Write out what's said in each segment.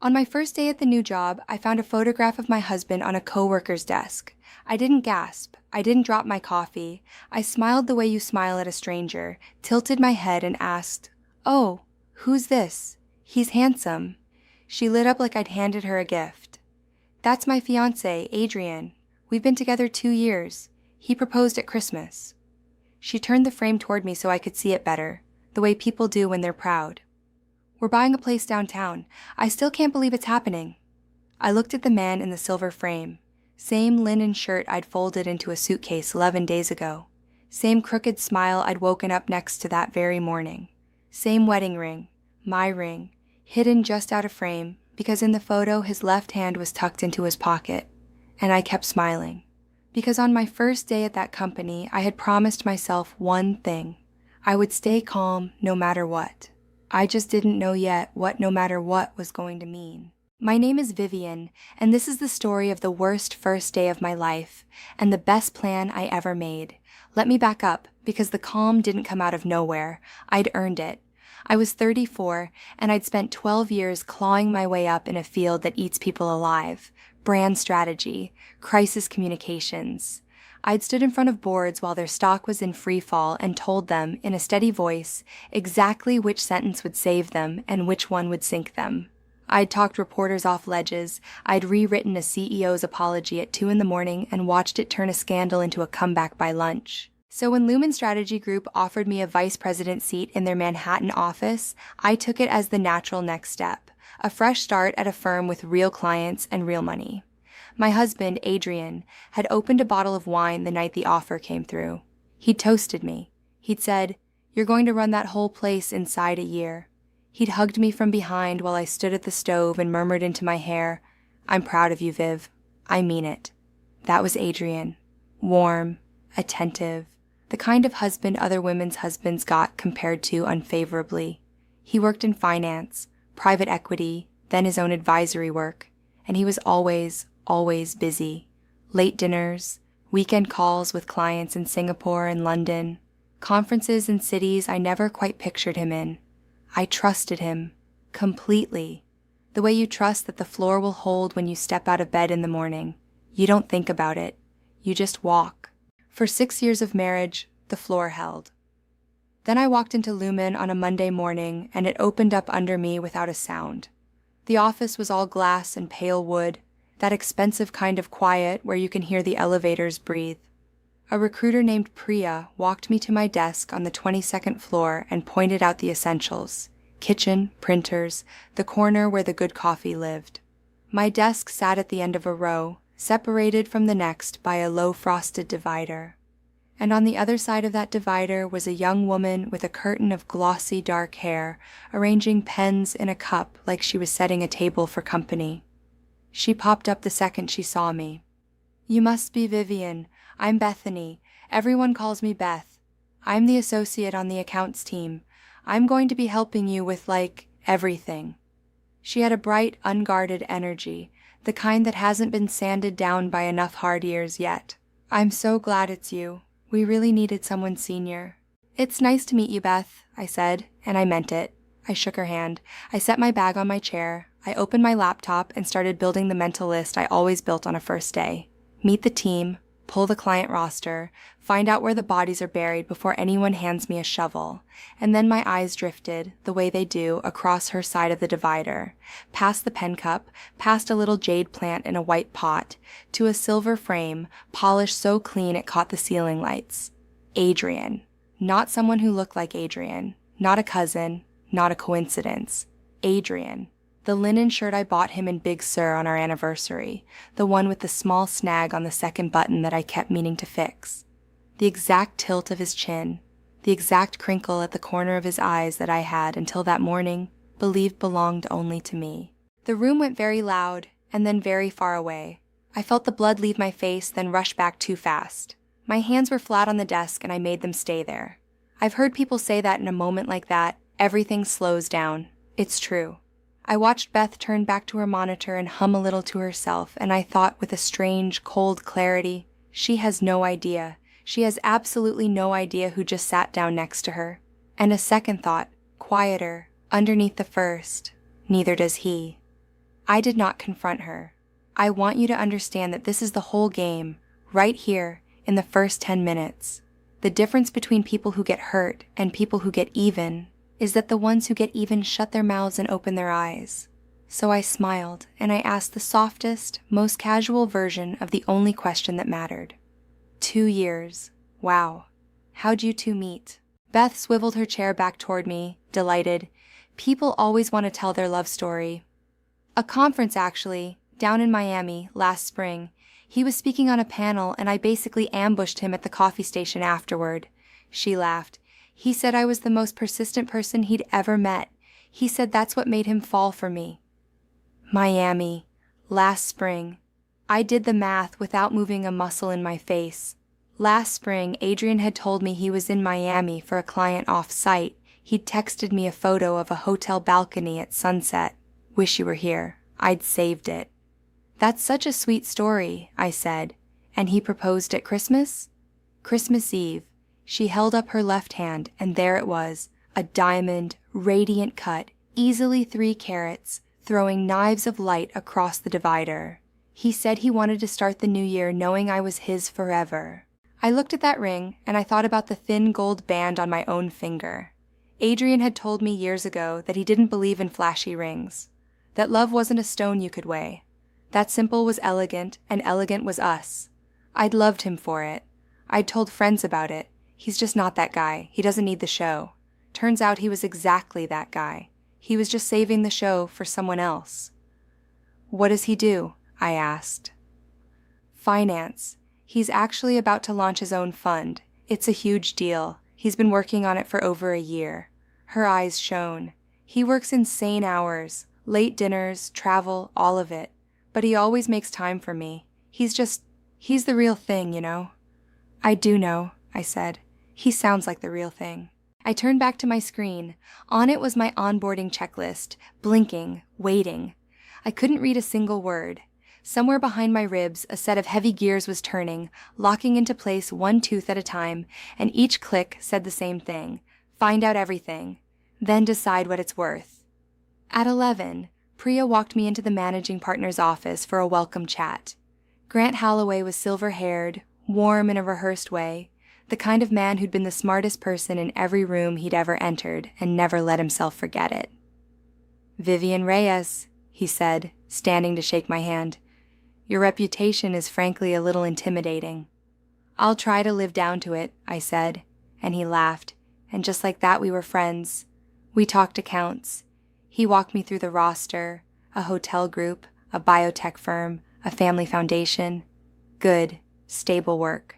On my first day at the new job, I found a photograph of my husband on a coworker's desk. I didn't gasp. I didn't drop my coffee. I smiled the way you smile at a stranger, tilted my head and asked, "Oh, who's this? He's handsome." She lit up like I'd handed her a gift. "That's my fiancé, Adrian. We've been together 2 years. He proposed at Christmas." She turned the frame toward me so I could see it better, the way people do when they're proud. "We're buying a place downtown. I still can't believe it's happening." I looked at the man in the silver frame. Same linen shirt I'd folded into a suitcase 11 days ago. Same crooked smile I'd woken up next to that very morning. Same wedding ring, my ring, hidden just out of frame because in the photo his left hand was tucked into his pocket. And I kept smiling. Because on my first day at that company, I had promised myself one thing. I would stay calm no matter what. I just didn't know yet what no matter what was going to mean. My name is Vivian, and this is the story of the worst first day of my life, and the best plan I ever made. Let me back up, because the calm didn't come out of nowhere. I'd earned it. I was 34, and I'd spent 12 years clawing my way up in a field that eats people alive. Brand strategy, crisis communications. I'd stood in front of boards while their stock was in free fall and told them, in a steady voice, exactly which sentence would save them and which one would sink them. I'd talked reporters off ledges. I'd rewritten a CEO's apology at 2 a.m. and watched it turn a scandal into a comeback by lunch. So when Lumen Strategy Group offered me a vice president seat in their Manhattan office, I took it as the natural next step, a fresh start at a firm with real clients and real money. My husband, Adrian, had opened a bottle of wine the night the offer came through. He'd toasted me. He'd said, "You're going to run that whole place inside a year." He'd hugged me from behind while I stood at the stove and murmured into my hair, "I'm proud of you, Viv. I mean it." That was Adrian. Warm, attentive, the kind of husband other women's husbands got compared to unfavorably. He worked in finance, private equity, then his own advisory work, and he was always busy. Late dinners, weekend calls with clients in Singapore and London, conferences in cities I never quite pictured him in. I trusted him, completely. The way you trust that the floor will hold when you step out of bed in the morning. You don't think about it. You just walk. For 6 years of marriage, the floor held. Then I walked into Lumen on a Monday morning, and it opened up under me without a sound. The office was all glass and pale wood, that expensive kind of quiet where you can hear the elevators breathe. A recruiter named Priya walked me to my desk on the 22nd floor and pointed out the essentials: kitchen, printers, the corner where the good coffee lived. My desk sat at the end of a row, separated from the next by a low frosted divider. And on the other side of that divider was a young woman with a curtain of glossy dark hair, arranging pens in a cup like she was setting a table for company. She popped up the second she saw me. "You must be Vivian. I'm Bethany. Everyone calls me Beth. I'm the associate on the accounts team. I'm going to be helping you with, everything." She had a bright, unguarded energy, the kind that hasn't been sanded down by enough hard years yet. "I'm so glad it's you. We really needed someone senior." "It's nice to meet you, Beth," I said, and I meant it. I shook her hand. I set my bag on my chair. I opened my laptop and started building the mental list I always built on a first day. Meet the team, pull the client roster, find out where the bodies are buried before anyone hands me a shovel, and then my eyes drifted, the way they do, across her side of the divider, past the pen cup, past a little jade plant in a white pot, to a silver frame, polished so clean it caught the ceiling lights. Adrian. Not someone who looked like Adrian. Not a cousin. Not a coincidence. Adrian. The linen shirt I bought him in Big Sur on our anniversary, the one with the small snag on the second button that I kept meaning to fix. The exact tilt of his chin, the exact crinkle at the corner of his eyes that I had, until that morning, believed belonged only to me. The room went very loud, and then very far away. I felt the blood leave my face, then rush back too fast. My hands were flat on the desk, and I made them stay there. I've heard people say that in a moment like that, everything slows down. It's true. I watched Beth turn back to her monitor and hum a little to herself, and I thought with a strange, cold clarity, she has no idea. She has absolutely no idea who just sat down next to her. And a second thought, quieter, underneath the first, neither does he. I did not confront her. I want you to understand that this is the whole game, right here, in the first 10 minutes. The difference between people who get hurt and people who get even is that the ones who get even shut their mouths and open their eyes. So I smiled, and I asked the softest, most casual version of the only question that mattered. 2 years. Wow. How'd you two meet? Beth swiveled her chair back toward me, delighted. People always want to tell their love story. A conference, actually, down in Miami, last spring. He was speaking on a panel, and I basically ambushed him at the coffee station afterward. She laughed. He said I was the most persistent person he'd ever met. He said that's what made him fall for me. Miami. Last spring. I did the math without moving a muscle in my face. Last spring, Adrian had told me he was in Miami for a client off-site. He'd texted me a photo of a hotel balcony at sunset. Wish you were here. I'd saved it. That's such a sweet story, I said. And he proposed at Christmas? Christmas Eve. She held up her left hand, and there it was, a diamond, radiant cut, easily 3 carats, throwing knives of light across the divider. He said he wanted to start the new year knowing I was his forever. I looked at that ring, and I thought about the thin gold band on my own finger. Adrian had told me years ago that he didn't believe in flashy rings, that love wasn't a stone you could weigh. That simple was elegant, and elegant was us. I'd loved him for it. I'd told friends about it. He's just not that guy. He doesn't need the show. Turns out he was exactly that guy. He was just saving the show for someone else. What does he do? I asked. Finance. He's actually about to launch his own fund. It's a huge deal. He's been working on it for over a year. Her eyes shone. He works insane hours, late dinners, travel, all of it. But he always makes time for me. He's the real thing, you know. I do know, I said. He sounds like the real thing. I turned back to my screen. On it was my onboarding checklist, blinking, waiting. I couldn't read a single word. Somewhere behind my ribs, a set of heavy gears was turning, locking into place one tooth at a time, and each click said the same thing. Find out everything. Then decide what it's worth. At 11, Priya walked me into the managing partner's office for a welcome chat. Grant Holloway was silver-haired, warm in a rehearsed way, the kind of man who'd been the smartest person in every room he'd ever entered and never let himself forget it. Vivian Reyes, he said, standing to shake my hand. Your reputation is frankly a little intimidating. I'll try to live down to it, I said, and he laughed, and just like that we were friends. We talked accounts. He walked me through the roster, a hotel group, a biotech firm, a family foundation. Good, stable work.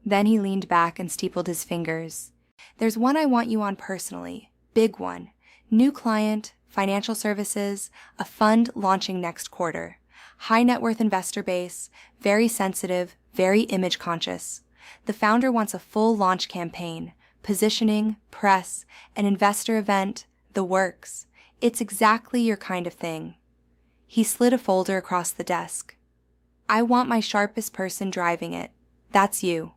Then he leaned back and steepled his fingers. There's one I want you on personally, big one. New client, financial services, a fund launching next quarter. High net worth investor base, very sensitive, very image conscious. The founder wants a full launch campaign, positioning, press, an investor event, the works. It's exactly your kind of thing. He slid a folder across the desk. I want my sharpest person driving it. That's you.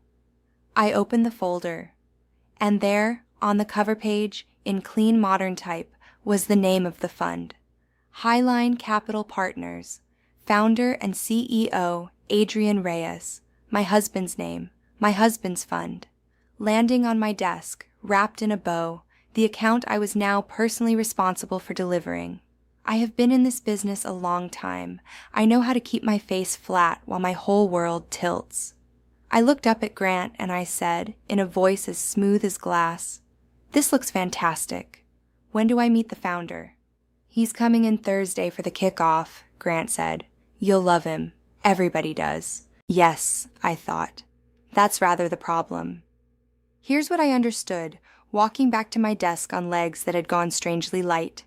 I opened the folder, and there, on the cover page, in clean modern type, was the name of the fund. Highline Capital Partners. Founder and CEO, Adrian Reyes. My husband's name. My husband's fund. Landing on my desk, wrapped in a bow, the account I was now personally responsible for delivering. I have been in this business a long time. I know how to keep my face flat while my whole world tilts. I looked up at Grant and I said, in a voice as smooth as glass, "This looks fantastic. When do I meet the founder?" "He's coming in Thursday for the kickoff," Grant said. "You'll love him. Everybody does." Yes, I thought. That's rather the problem. Here's what I understood, walking back to my desk on legs that had gone strangely light.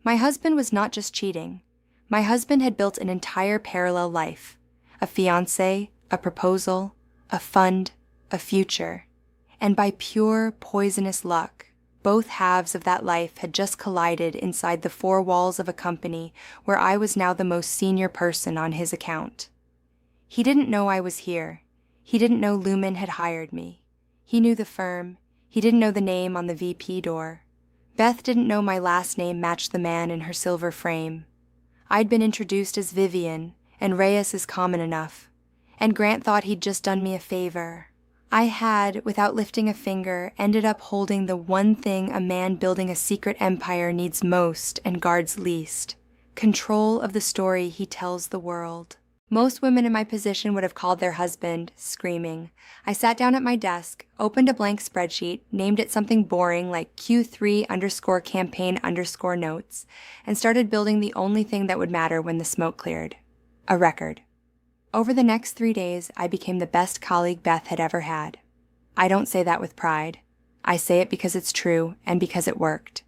My husband was not just cheating. My husband had built an entire parallel life. A fiancé, a proposal, a fund, a future. And by pure, poisonous luck, both halves of that life had just collided inside the 4 walls of a company where I was now the most senior person on his account. He didn't know I was here. He didn't know Lumen had hired me. He knew the firm. He didn't know the name on the VP door. Beth didn't know my last name matched the man in her silver frame. I'd been introduced as Vivian, and Reyes is common enough. And Grant thought he'd just done me a favor. I had, without lifting a finger, ended up holding the one thing a man building a secret empire needs most and guards least: control of the story he tells the world. Most women in my position would have called their husband, screaming. I sat down at my desk, opened a blank spreadsheet, named it something boring like Q3_campaign_notes, and started building the only thing that would matter when the smoke cleared: a record. Over the next 3 days, I became the best colleague Beth had ever had. I don't say that with pride. I say it because it's true and because it worked.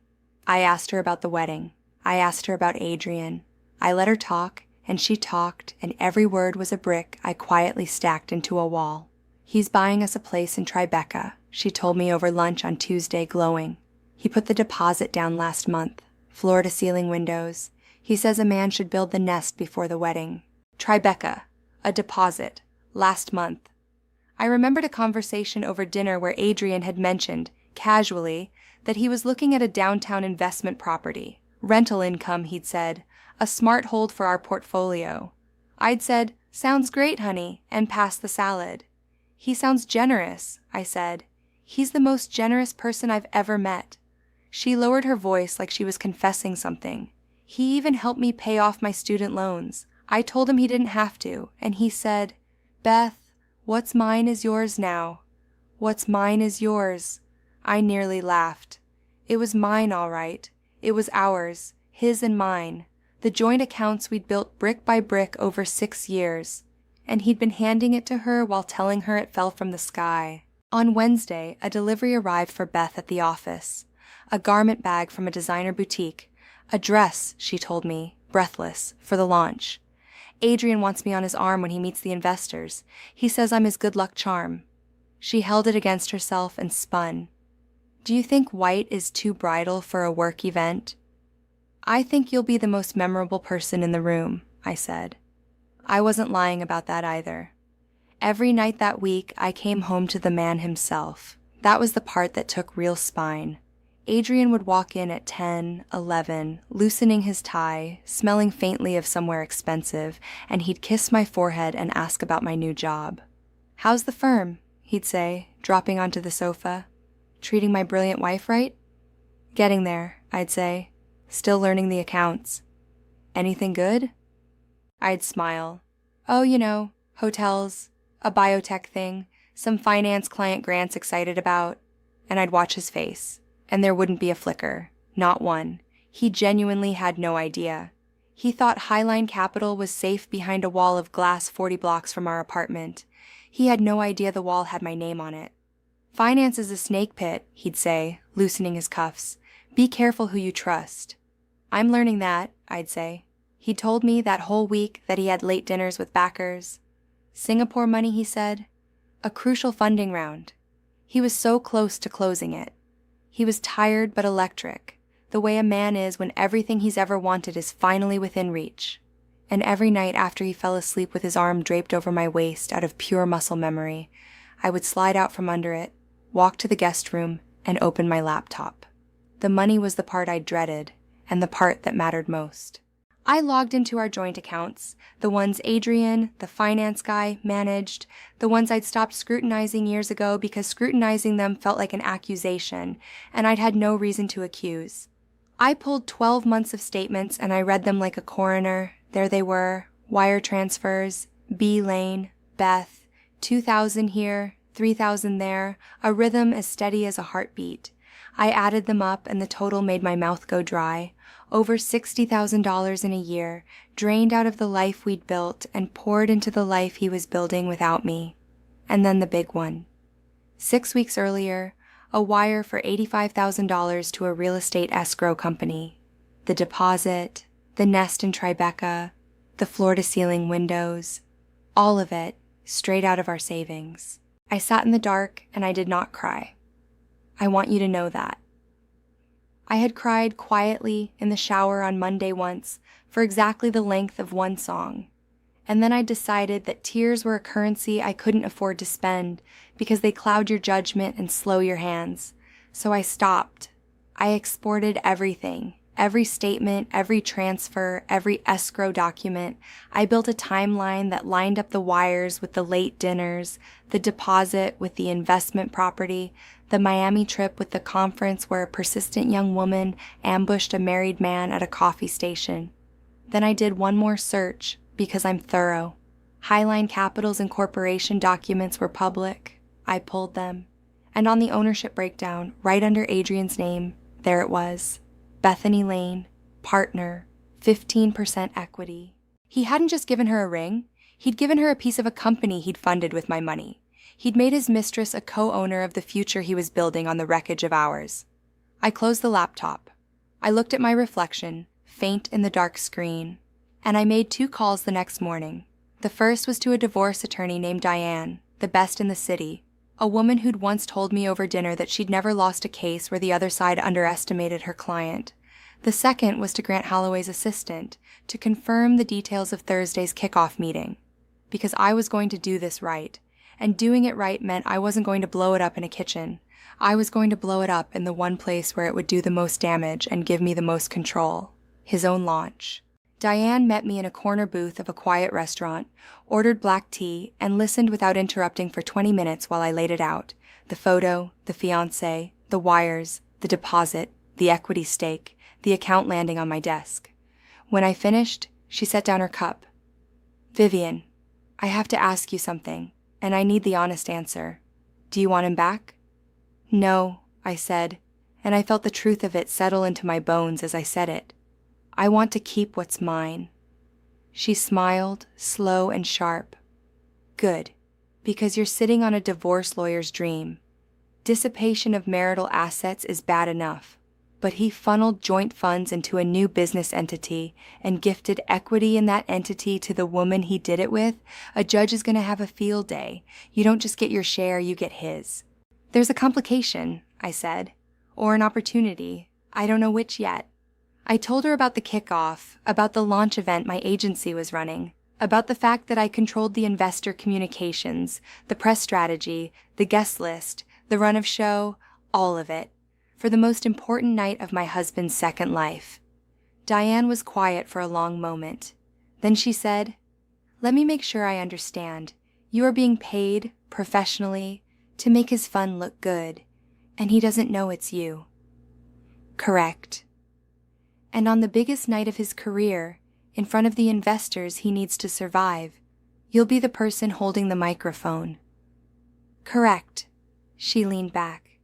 I asked her about the wedding. I asked her about Adrian. I let her talk, and she talked, and every word was a brick I quietly stacked into a wall. He's buying us a place in Tribeca, she told me over lunch on Tuesday, glowing. He put the deposit down last month. Floor-to-ceiling windows. He says a man should build the nest before the wedding. Tribeca. A deposit. Last month. I remembered a conversation over dinner where Adrian had mentioned, casually, that he was looking at a downtown investment property. Rental income, he'd said. A smart hold for our portfolio. I'd said, "Sounds great, honey," and passed the salad. "He sounds generous," I said. "He's the most generous person I've ever met." She lowered her voice like she was confessing something. "He even helped me pay off my student loans. I told him he didn't have to, and he said, 'Beth, what's mine is yours now. What's mine is yours.'" I nearly laughed. It was mine, all right. It was ours, his and mine. The joint accounts we'd built brick by brick over 6 years. And he'd been handing it to her while telling her it fell from the sky. On Wednesday, a delivery arrived for Beth at the office. A garment bag from a designer boutique. A dress, she told me, breathless, for the launch. Adrian wants me on his arm when he meets the investors. He says I'm his good luck charm. She held it against herself and spun. "Do you think white is too bridal for a work event?" "I think you'll be the most memorable person in the room," I said. I wasn't lying about that either. Every night that week, I came home to the man himself. That was the part that took real spine. Adrian would walk in at 10, 11, loosening his tie, smelling faintly of somewhere expensive, and he'd kiss my forehead and ask about my new job. "How's the firm?" he'd say, dropping onto the sofa. "Treating my brilliant wife right?" "Getting there," I'd say. "Still learning the accounts." "Anything good?" I'd smile. "Oh, you know, hotels, a biotech thing, some finance client Grant's excited about." And I'd watch his face. And there wouldn't be a flicker. Not one. He genuinely had no idea. He thought Highline Capital was safe behind a wall of glass 40 blocks from our apartment. He had no idea the wall had my name on it. "Finance is a snake pit," he'd say, loosening his cuffs. "Be careful who you trust." "I'm learning that," I'd say. He told me that whole week that he had late dinners with backers. Singapore money, he said. A crucial funding round. He was so close to closing it. He was tired but electric, the way a man is when everything he's ever wanted is finally within reach. And every night after he fell asleep with his arm draped over my waist out of pure muscle memory, I would slide out from under it, walk to the guest room, and open my laptop. The money was the part I dreaded, and the part that mattered most. I logged into our joint accounts, the ones Adrian, the finance guy, managed, the ones I'd stopped scrutinizing years ago because scrutinizing them felt like an accusation, and I'd had no reason to accuse. I pulled 12 months of statements and I read them like a coroner. There they were, wire transfers, B Lane, Beth, 2,000 here, 3,000 there, a rhythm as steady as a heartbeat. I added them up and the total made my mouth go dry. Over $60,000 in a year, drained out of the life we'd built and poured into the life he was building without me. And then the big one. 6 weeks earlier, a wire for $85,000 to a real estate escrow company. The deposit, the nest in Tribeca, the floor-to-ceiling windows, all of it straight out of our savings. I sat in the dark and I did not cry. I want you to know that. I had cried quietly in the shower on Monday once for exactly the length of one song. And then I decided that tears were a currency I couldn't afford to spend because they cloud your judgment and slow your hands. So I stopped. I exported everything, every statement, every transfer, every escrow document. I built a timeline that lined up the wires with the late dinners, the deposit with the investment property, the Miami trip with the conference where a persistent young woman ambushed a married man at a coffee station. Then I did one more search because I'm thorough. Highline Capital's incorporation documents were public. I pulled them. And on the ownership breakdown, right under Adrian's name, there it was. Bethany Lane, partner, 15% equity. He hadn't just given her a ring. He'd given her a piece of a company he'd funded with my money. He'd made his mistress a co-owner of the future he was building on the wreckage of ours. I closed the laptop. I looked at my reflection, faint in the dark screen, and I made 2 calls the next morning. The first was to a divorce attorney named Diane, the best in the city, a woman who'd once told me over dinner that she'd never lost a case where the other side underestimated her client. The second was to Grant Holloway's assistant, to confirm the details of Thursday's kickoff meeting. Because I was going to do this right, and doing it right meant I wasn't going to blow it up in a kitchen. I was going to blow it up in the one place where it would do the most damage and give me the most control. His own launch. Diane met me in a corner booth of a quiet restaurant, ordered black tea, and listened without interrupting for 20 minutes while I laid it out. The photo, the fiancé, the wires, the deposit, the equity stake, the account landing on my desk. When I finished, she set down her cup. "Vivian, I have to ask you something, and I need the honest answer. Do you want him back?" "No," I said, and I felt the truth of it settle into my bones as I said it. "I want to keep what's mine." She smiled, slow and sharp. "Good, because you're sitting on a divorce lawyer's dream. Dissipation of marital assets is bad enough, but he funneled joint funds into a new business entity and gifted equity in that entity to the woman he did it with. A judge is going to have a field day. You don't just get your share, you get his." "There's a complication," I said, "or an opportunity. I don't know which yet." I told her about the kickoff, about the launch event my agency was running, about the fact that I controlled the investor communications, the press strategy, the guest list, the run of show, all of it, for the most important night of my husband's second life. Diane was quiet for a long moment. Then she said, "Let me make sure I understand. You are being paid, professionally, to make his fund look good, and he doesn't know it's you." "Correct." "And on the biggest night of his career, in front of the investors he needs to survive, you'll be the person holding the microphone." "Correct." She leaned back.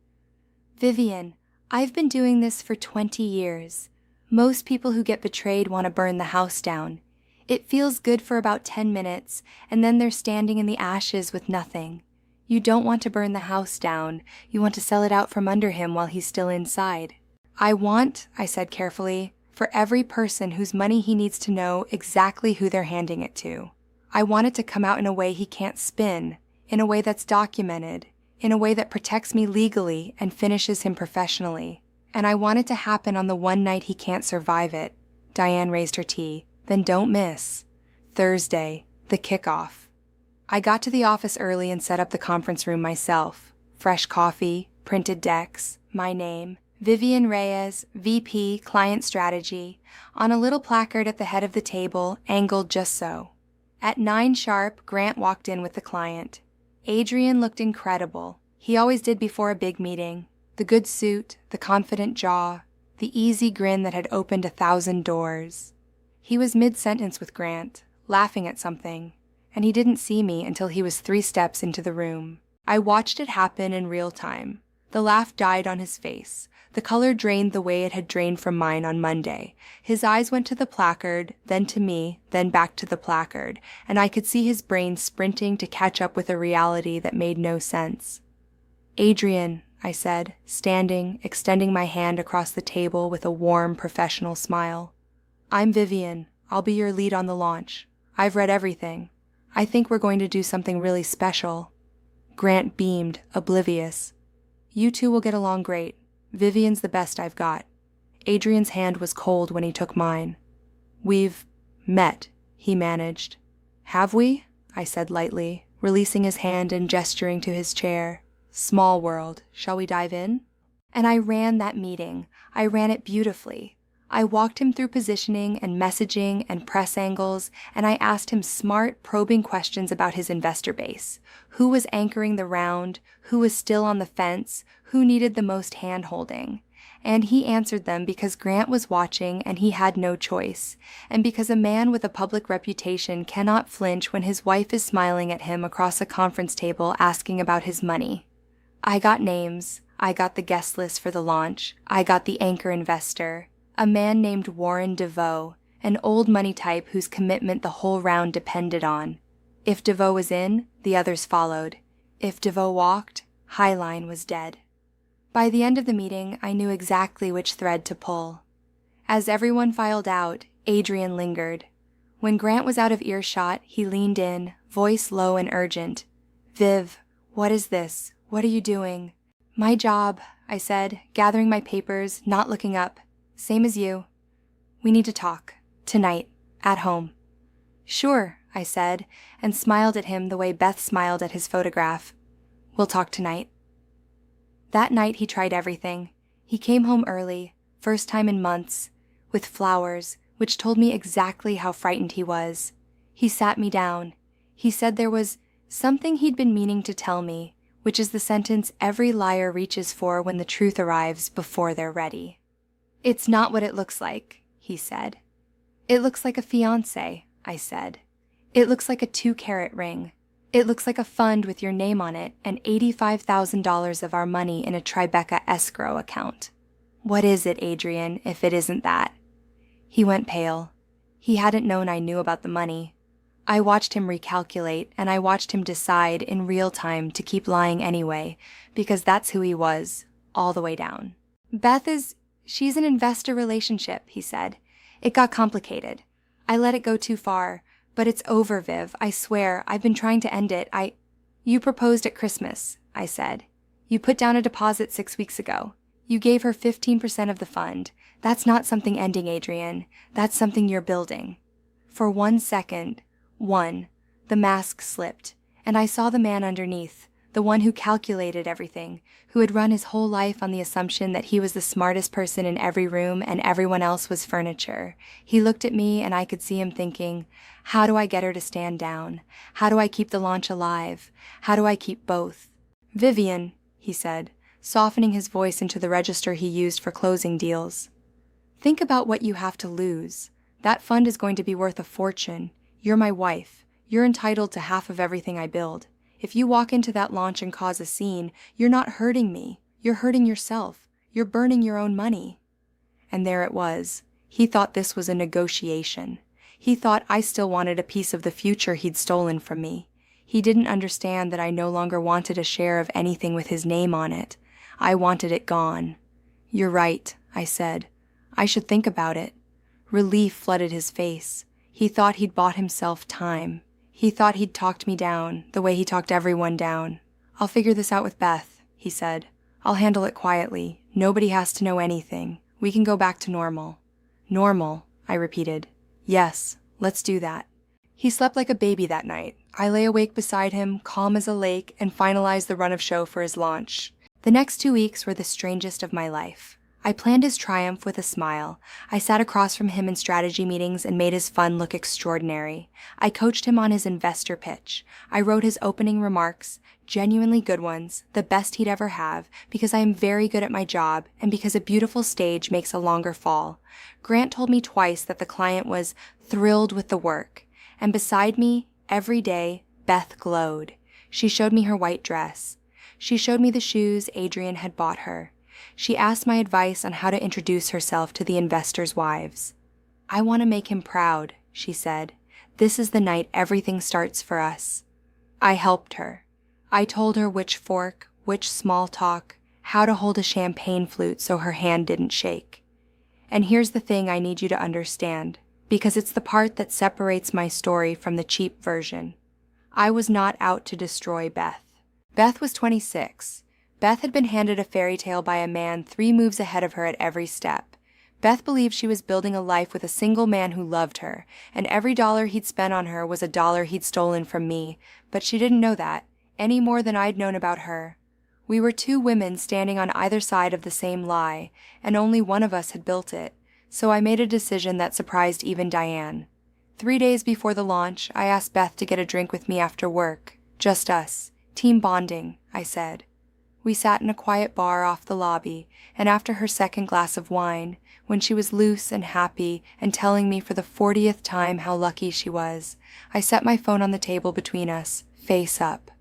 "Vivian, I've been doing this for 20 years. Most people who get betrayed want to burn the house down. It feels good for about 10 minutes, and then they're standing in the ashes with nothing. You don't want to burn the house down. You want to sell it out from under him while he's still inside. I want," I said carefully, "for every person whose money he needs to know exactly who they're handing it to. I want it to come out in a way he can't spin, in a way that's documented, in a way that protects me legally and finishes him professionally. And I want it to happen on the one night he can't survive it." Diane raised her tea. "Then don't miss. Thursday, the kickoff." I got to the office early and set up the conference room myself. Fresh coffee, printed decks, my name, Vivian Reyes, VP, Client Strategy, on a little placard at the head of the table, angled just so. At 9 sharp, Grant walked in with the client. Adrian looked incredible. He always did before a big meeting. The good suit, the confident jaw, the easy grin that had opened 1,000 doors. He was mid-sentence with Grant, laughing at something, and he didn't see me until he was 3 steps into the room. I watched it happen in real time. The laugh died on his face. The color drained the way it had drained from mine on Monday. His eyes went to the placard, then to me, then back to the placard, and I could see his brain sprinting to catch up with a reality that made no sense. "Adrian," I said, standing, extending my hand across the table with a warm, professional smile. "I'm Vivian. I'll be your lead on the launch. I've read everything. I think we're going to do something really special." Grant beamed, oblivious. "You two will get along great. Vivian's the best I've got." Adrian's hand was cold when he took mine. "We've met," he managed. "Have we?" I said lightly, releasing his hand and gesturing to his chair. "Small world. Shall we dive in?" And I ran that meeting. I ran it beautifully. I walked him through positioning and messaging and press angles, and I asked him smart, probing questions about his investor base. Who was anchoring the round? Who was still on the fence? Who needed the most hand-holding? And he answered them because Grant was watching and he had no choice, and because a man with a public reputation cannot flinch when his wife is smiling at him across a conference table asking about his money. I got names. I got the guest list for the launch. I got the anchor investor, a man named Warren DeVoe, an old money type whose commitment the whole round depended on. If DeVoe was in, the others followed. If DeVoe walked, Highline was dead. By the end of the meeting, I knew exactly which thread to pull. As everyone filed out, Adrian lingered. When Grant was out of earshot, he leaned in, voice low and urgent. "Viv, what is this? What are you doing?" "My job," I said, gathering my papers, not looking up. "Same as you." "We need to talk. Tonight. At home." "Sure," I said, and smiled at him the way Beth smiled at his photograph. "We'll talk tonight." That night he tried everything. He came home early, first time in months, with flowers, which told me exactly how frightened he was. He sat me down. He said there was something he'd been meaning to tell me, which is the sentence every liar reaches for when the truth arrives before they're ready. "It's not what it looks like," he said. "It looks like a fiancé," I said. "It looks like a 2-carat ring. It looks like a fund with your name on it and $85,000 of our money in a Tribeca escrow account. What is it, Adrian, if it isn't that?" He went pale. He hadn't known I knew about the money. I watched him recalculate, and I watched him decide in real time to keep lying anyway, because that's who he was, all the way down. She's an investor relationship," he said. "It got complicated. I let it go too far. But it's over, Viv, I swear. I've been trying to end it. You proposed at Christmas," I said. "You put down a deposit 6 weeks ago. You gave her 15% of the fund. That's not something ending, Adrian. That's something you're building." For 1 second, the mask slipped, and I saw the man underneath, the one who calculated everything, who had run his whole life on the assumption that he was the smartest person in every room and everyone else was furniture. He looked at me and I could see him thinking, how do I get her to stand down? How do I keep the launch alive? How do I keep both? "Vivian," he said, softening his voice into the register he used for closing deals. "Think about what you have to lose. That fund is going to be worth a fortune. You're my wife. You're entitled to half of everything I build. If you walk into that launch and cause a scene, you're not hurting me. You're hurting yourself. You're burning your own money." And there it was. He thought this was a negotiation. He thought I still wanted a piece of the future he'd stolen from me. He didn't understand that I no longer wanted a share of anything with his name on it. I wanted it gone. "You're right," I said. "I should think about it." Relief flooded his face. He thought he'd bought himself time. He thought he'd talked me down, the way he talked everyone down. "I'll figure this out with Beth," he said. "I'll handle it quietly. Nobody has to know anything. We can go back to normal." "Normal," I repeated. "Yes, let's do that." He slept like a baby that night. I lay awake beside him, calm as a lake, and finalized the run of show for his launch. The next 2 weeks were the strangest of my life. I planned his triumph with a smile. I sat across from him in strategy meetings and made his fund look extraordinary. I coached him on his investor pitch. I wrote his opening remarks, genuinely good ones, the best he'd ever have, because I am very good at my job and because a beautiful stage makes a longer fall. Grant told me twice that the client was thrilled with the work. And beside me, every day, Beth glowed. She showed me her white dress. She showed me the shoes Adrian had bought her. She asked my advice on how to introduce herself to the investors' wives. "I want to make him proud," she said. "This is the night everything starts for us." I helped her. I told her which fork, which small talk, how to hold a champagne flute so her hand didn't shake. And here's the thing I need you to understand, because it's the part that separates my story from the cheap version. I was not out to destroy Beth. Beth was 26. Beth had been handed a fairy tale by a man 3 moves ahead of her at every step. Beth believed she was building a life with a single man who loved her, and every dollar he'd spent on her was a dollar he'd stolen from me, but she didn't know that, any more than I'd known about her. We were 2 women standing on either side of the same lie, and only one of us had built it. So I made a decision that surprised even Diane. 3 days before the launch, I asked Beth to get a drink with me after work. Just us. Team bonding, I said. We sat in a quiet bar off the lobby, and after her second glass of wine, when she was loose and happy and telling me for the 40th time how lucky she was, I set my phone on the table between us, face up.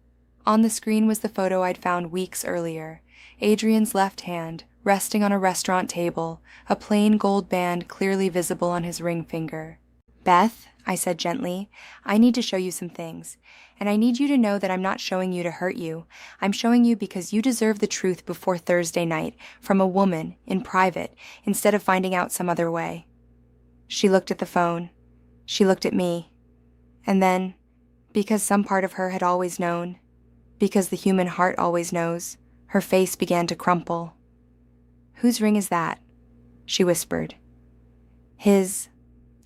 On the screen was the photo I'd found weeks earlier, Adrian's left hand, resting on a restaurant table, a plain gold band clearly visible on his ring finger. "Beth," I said gently, "I need to show you some things. And I need you to know that I'm not showing you to hurt you. I'm showing you because you deserve the truth before Thursday night, from a woman, in private, instead of finding out some other way." She looked at the phone. She looked at me. And then, because some part of her had always known, because the human heart always knows, her face began to crumple. "Whose ring is that?" she whispered. "His,"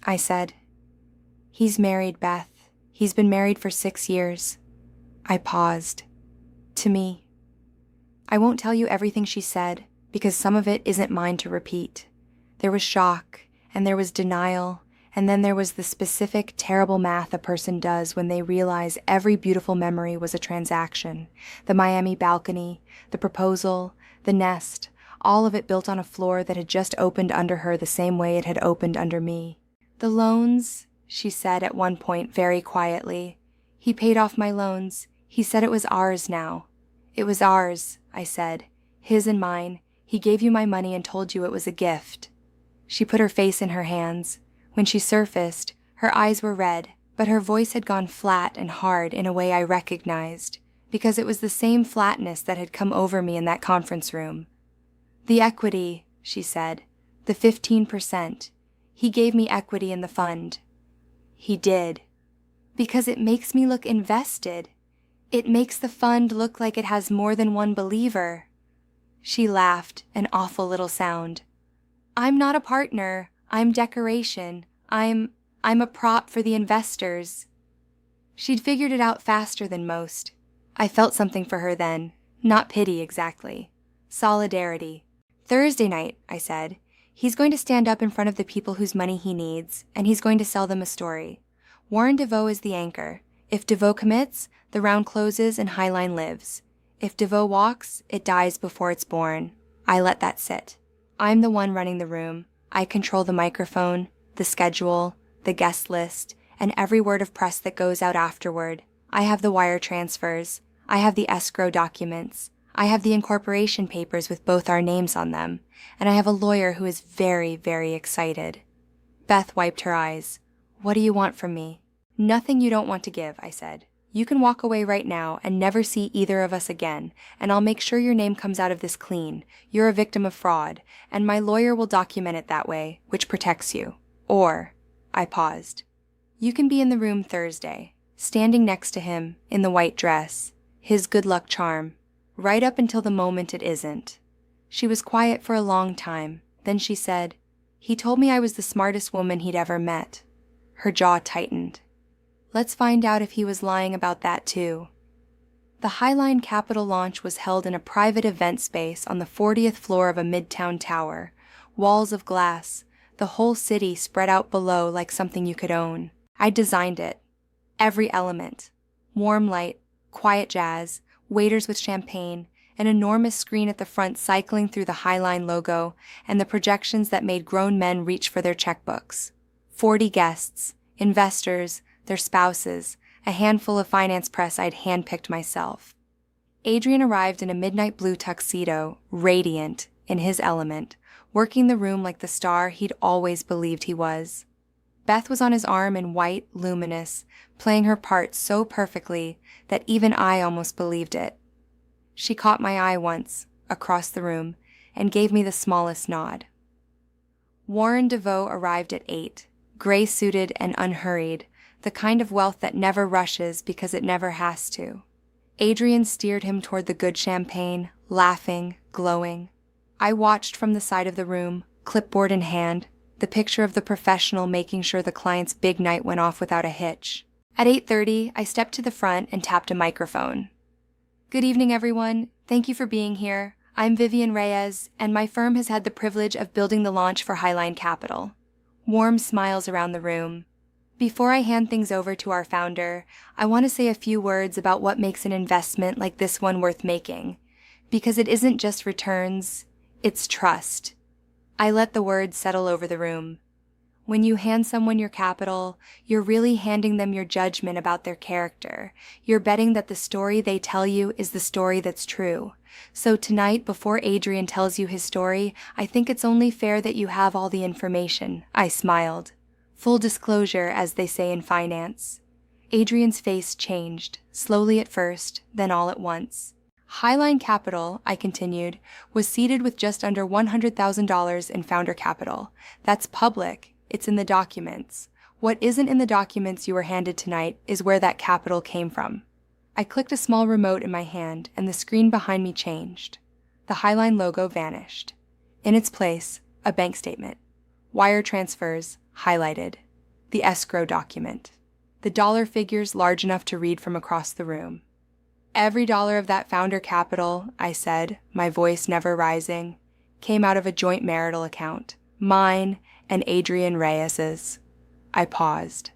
I said. "He's married, Beth. He's been married for 6 years. I paused. "To me." I won't tell you everything she said, because some of it isn't mine to repeat. There was shock, and there was denial, and then there was the specific, terrible math a person does when they realize every beautiful memory was a transaction. The Miami balcony, the proposal, the nest, all of it built on a floor that had just opened under her the same way it had opened under me. "The loans," she said at one point very quietly. "He paid off my loans. He said it was ours now." "It was ours," I said. "His and mine. He gave you my money and told you it was a gift." She put her face in her hands. When she surfaced, her eyes were red, but her voice had gone flat and hard in a way I recognized, because it was the same flatness that had come over me in that conference room. "The equity," she said. "The 15%. He gave me equity in the fund." "He did." "Because it makes me look invested. It makes the fund look like it has more than one believer." She laughed, an awful little sound. "I'm not a partner. I'm decoration. I'm a prop for the investors." She'd figured it out faster than most. I felt something for her then. Not pity exactly. Solidarity. "Thursday night," I said. "He's going to stand up in front of the people whose money he needs, and he's going to sell them a story. Warren DeVoe is the anchor. If DeVoe commits, the round closes and Highline lives. If DeVoe walks, it dies before it's born. I let that sit. I'm the one running the room. I control the microphone, the schedule, the guest list, and every word of press that goes out afterward. I have the wire transfers. I have the escrow documents. I have the incorporation papers with both our names on them, and I have a lawyer who is very, very excited." Beth wiped her eyes. "What do you want from me?" "Nothing you don't want to give," I said. "You can walk away right now and never see either of us again, and I'll make sure your name comes out of this clean. You're a victim of fraud, and my lawyer will document it that way, which protects you. Or," I paused, "you can be in the room Thursday, standing next to him in the white dress, his good luck charm, right up until the moment it isn't." She was quiet for a long time. Then she said, "He told me I was the smartest woman he'd ever met." Her jaw tightened. "Let's find out if he was lying about that too." The Highline Capital launch was held in a private event space on the 40th floor of a midtown tower. Walls of glass, the whole city spread out below like something you could own. I designed it. Every element. Warm light, quiet jazz, waiters with champagne, an enormous screen at the front cycling through the Highline logo, and the projections that made grown men reach for their checkbooks. 40 guests, investors, their spouses, a handful of finance press I'd handpicked myself. Adrian arrived in a midnight blue tuxedo, radiant, in his element, working the room like the star he'd always believed he was. Beth was on his arm in white, luminous, playing her part so perfectly that even I almost believed it. She caught my eye once, across the room, and gave me the smallest nod. Warren DeVoe arrived at 8, gray-suited and unhurried, the kind of wealth that never rushes because it never has to. Adrian steered him toward the good champagne, laughing, glowing. I watched from the side of the room, clipboard in hand, the picture of the professional making sure the client's big night went off without a hitch. At 8:30, I stepped to the front and tapped a microphone. "Good evening, everyone. Thank you for being here. I'm Vivian Reyes, and my firm has had the privilege of building the launch for Highline Capital. Warm smiles around the room. Before I hand things over to our founder, I want to say a few words about what makes an investment like this one worth making. Because it isn't just returns, it's trust. I let the words settle over the room. When you hand someone your capital, you're really handing them your judgment about their character. You're betting that the story they tell you is the story that's true. So tonight, before Adrian tells you his story, I think it's only fair that you have all the information. I smiled. Full disclosure, as they say in finance. Adrian's face changed, slowly at first, then all at once. Highline Capital, I continued, was seeded with just under $100,000 in founder capital. That's public. It's in the documents. What isn't in the documents you were handed tonight is where that capital came from. I clicked a small remote in my hand, and the screen behind me changed. The Highline logo vanished. In its place, a bank statement. Wire transfers, highlighted. The escrow document. The dollar figures large enough to read from across the room. Every dollar of that founder capital, I said, my voice never rising, came out of a joint marital account. Mine and Adrian Reyes's. I paused.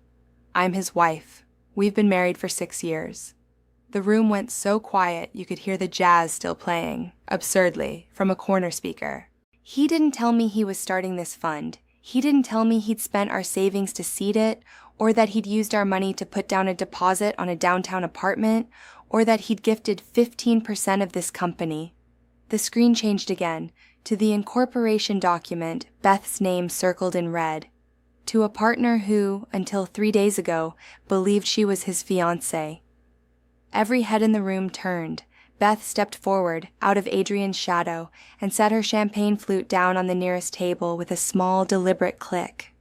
I'm his wife. We've been married for 6 years. The room went so quiet you could hear the jazz still playing, absurdly, from a corner speaker. He didn't tell me he was starting this fund. He didn't tell me he'd spent our savings to seed it, or that he'd used our money to put down a deposit on a downtown apartment, or that he'd gifted 15% of this company. The screen changed again, to the incorporation document, Beth's name circled in red. To a partner who, until 3 days ago, believed she was his fiancée. Every head in the room turned. Beth stepped forward, out of Adrian's shadow, and set her champagne flute down on the nearest table with a small, deliberate click.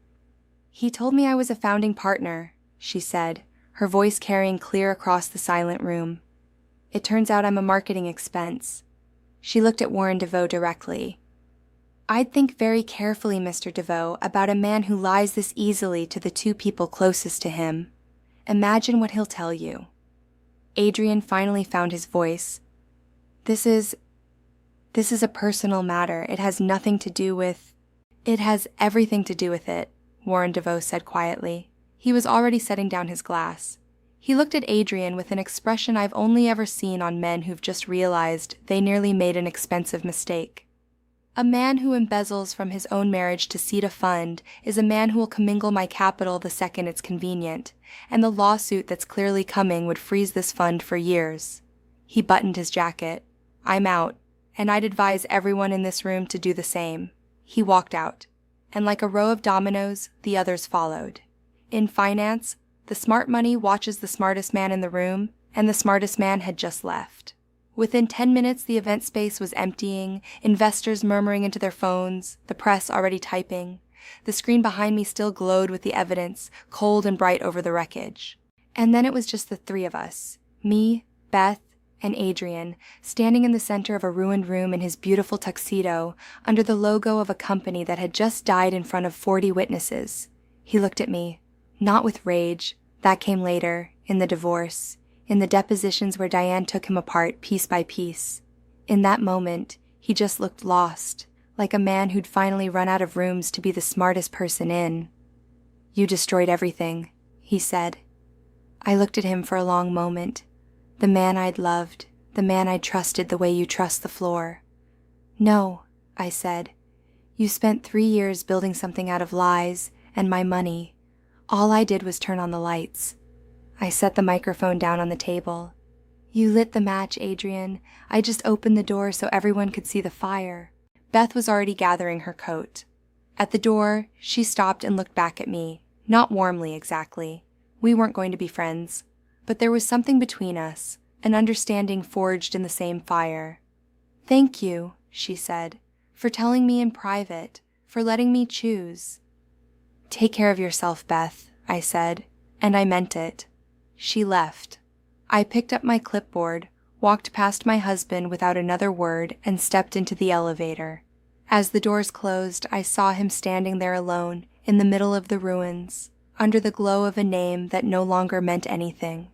He told me I was a founding partner, she said, her voice carrying clear across the silent room. It turns out I'm a marketing expense. She looked at Warren DeVoe directly. I'd think very carefully, Mr. DeVoe, about a man who lies this easily to the 2 people closest to him. Imagine what he'll tell you. Adrian finally found his voice. This is a personal matter. It has nothing to do with... It has everything to do with it, Warren DeVoe said quietly. He was already setting down his glass. He looked at Adrian with an expression I've only ever seen on men who've just realized they nearly made an expensive mistake. A man who embezzles from his own marriage to seed a fund is a man who will commingle my capital the second it's convenient, and the lawsuit that's clearly coming would freeze this fund for years. He buttoned his jacket. I'm out, and I'd advise everyone in this room to do the same. He walked out, and like a row of dominoes, the others followed. In finance, the smart money watches the smartest man in the room, and the smartest man had just left. Within 10 minutes, the event space was emptying, investors murmuring into their phones, the press already typing. The screen behind me still glowed with the evidence, cold and bright over the wreckage. And then it was just the 3 of us, me, Beth, and Adrian, standing in the center of a ruined room in his beautiful tuxedo, under the logo of a company that had just died in front of 40 witnesses. He looked at me, not with rage. That came later, in the divorce, in the depositions where Diane took him apart piece by piece. In that moment, he just looked lost, like a man who'd finally run out of rooms to be the smartest person in. You destroyed everything, he said. I looked at him for a long moment. The man I'd loved, the man I'd trusted the way you trust the floor. No, I said. You spent 3 years building something out of lies and my money. All I did was turn on the lights. I set the microphone down on the table. You lit the match, Adrian. I just opened the door so everyone could see the fire. Beth was already gathering her coat. At the door, she stopped and looked back at me, not warmly exactly. We weren't going to be friends, but there was something between us, an understanding forged in the same fire. Thank you, she said, for telling me in private, for letting me choose. Take care of yourself, Beth, I said, and I meant it. She left. I picked up my clipboard, walked past my husband without another word, and stepped into the elevator. As the doors closed, I saw him standing there alone, in the middle of the ruins, under the glow of a name that no longer meant anything.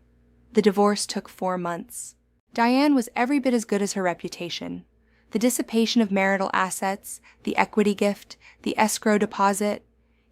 The divorce took 4 months. Diane was every bit as good as her reputation. The dissipation of marital assets, the equity gift, the escrow deposit,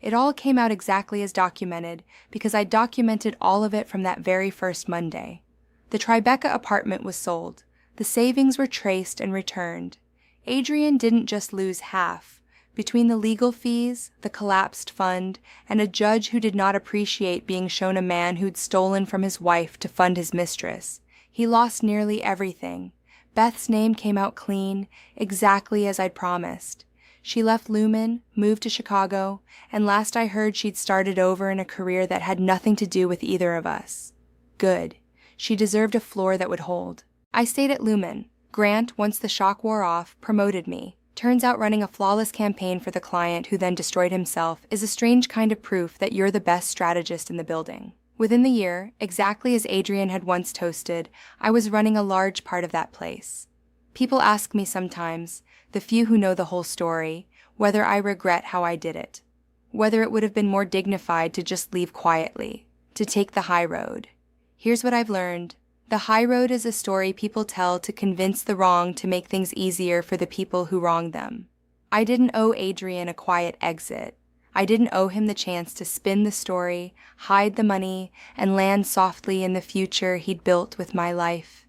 it all came out exactly as documented because I documented all of it from that very first Monday. The Tribeca apartment was sold. The savings were traced and returned. Adrian didn't just lose half. Between the legal fees, the collapsed fund, and a judge who did not appreciate being shown a man who'd stolen from his wife to fund his mistress, he lost nearly everything. Beth's name came out clean, exactly as I'd promised. She left Lumen, moved to Chicago, and last I heard she'd started over in a career that had nothing to do with either of us. Good. She deserved a floor that would hold. I stayed at Lumen. Grant, once the shock wore off, promoted me. Turns out running a flawless campaign for the client who then destroyed himself is a strange kind of proof that you're the best strategist in the building. Within the year, exactly as Adrian had once toasted, I was running a large part of that place. People ask me sometimes, the few who know the whole story, whether I regret how I did it. Whether it would have been more dignified to just leave quietly, to take the high road. Here's what I've learned. The high road is a story people tell to convince the wrong to make things easier for the people who wronged them. I didn't owe Adrian a quiet exit. I didn't owe him the chance to spin the story, hide the money, and land softly in the future he'd built with my life.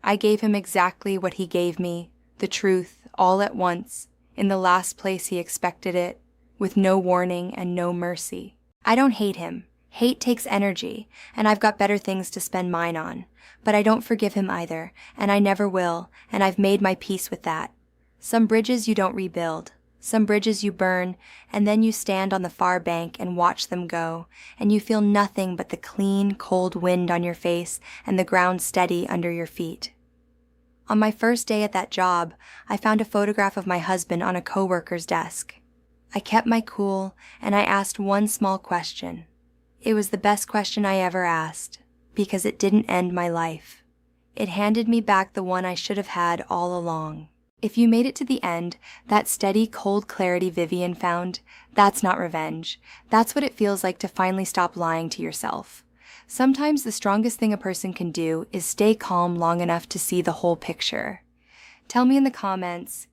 I gave him exactly what he gave me, the truth, all at once, in the last place he expected it, with no warning and no mercy. I don't hate him. Hate takes energy, and I've got better things to spend mine on. But I don't forgive him either, and I never will, and I've made my peace with that. Some bridges you don't rebuild. Some bridges you burn, and then you stand on the far bank and watch them go, and you feel nothing but the clean, cold wind on your face and the ground steady under your feet. On my first day at that job, I found a photograph of my husband on a coworker's desk. I kept my cool, and I asked one small question. It was the best question I ever asked, because it didn't end my life. It handed me back the one I should have had all along. If you made it to the end, that steady, cold clarity Vivian found, that's not revenge. That's what it feels like to finally stop lying to yourself. Sometimes the strongest thing a person can do is stay calm long enough to see the whole picture. Tell me in the comments,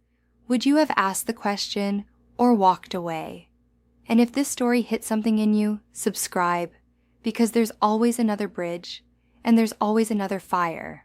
would you have asked the question or walked away? And if this story hit something in you, subscribe, because there's always another bridge, and there's always another fire.